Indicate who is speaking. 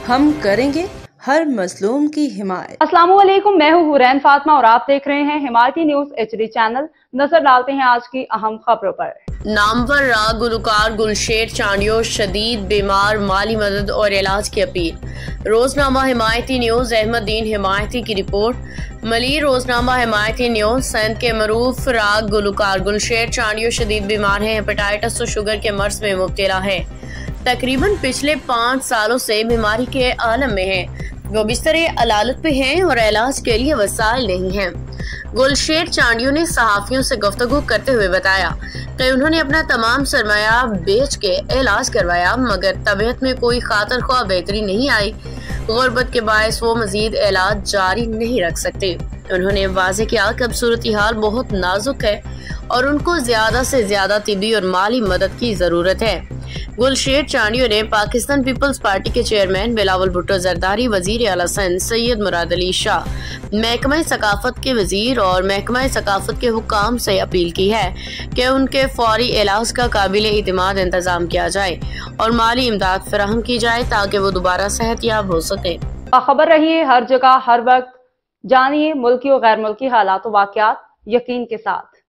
Speaker 1: हम करेंगे हर मजलूम की हिमायत।
Speaker 2: अस्सलाम वालेकुम, मैं हूँ हुरैन फातिमा और आप देख रहे हैं हिमायती न्यूज HD चैनल। नजर डालते हैं आज की अहम खबरों पर।
Speaker 3: नामवर राग गुलकार गुलशेर चांडियो शदीद बीमार, माली मदद और इलाज की अपील। रोजनामा हिमायती न्यूज अहमदीन हिमायती की रिपोर्ट। मली रोजनामा हिमायती न्यूज। सिंध के मरूफ राग गुलकार गुलशेर चांडियो शदीद बीमार है, हेपेटाइटिस और शुगर के मर्ज में मुब्तला है। तकरीबन पिछले 5 सालों से बीमारी के आलम में है। वो बिस्तरे अलालत पे हैं और इलाज के लिए वसाइल नहीं हैं। गुलशेर चांडियो ने सहाफियों से गुफ्तगू करते हुए बताया कि उन्होंने अपना तमाम सरमाया बेच के इलाज करवाया, मगर तबीयत में कोई खातर ख्वाह बेहतरी नहीं आई। गुर्बत के बायस वो मजीद इलाज जारी नहीं रख सकते। उन्होंने वाज़ेह किया कि अब सूरत हाल बहुत नाजुक है और उनको ज्यादा से ज्यादा तिबी और माली मदद की जरूरत है। गुलशेर चांडियो ने पाकिस्तान पीपल्स पार्टी के चेयरमैन बिलावल भुट्टो जरदारी, वजीर आला सिंध सैयद मुराद अली शाह, महकमा सकाफत के वजीर और महकमा सकाफत के हुक्काम से अपील की है कि उनके फौरी इलाज का काबिल इत्मीनान इंतजाम किया जाए और माली इमदाद फराहम की जाए ताकि वो दोबारा सेहतयाब हो सके।
Speaker 2: खबर रहिए हर जगह हर वक्त, जानिए मुल्की और गैर मुल्की हालात व वाक़यात यकीन के साथ।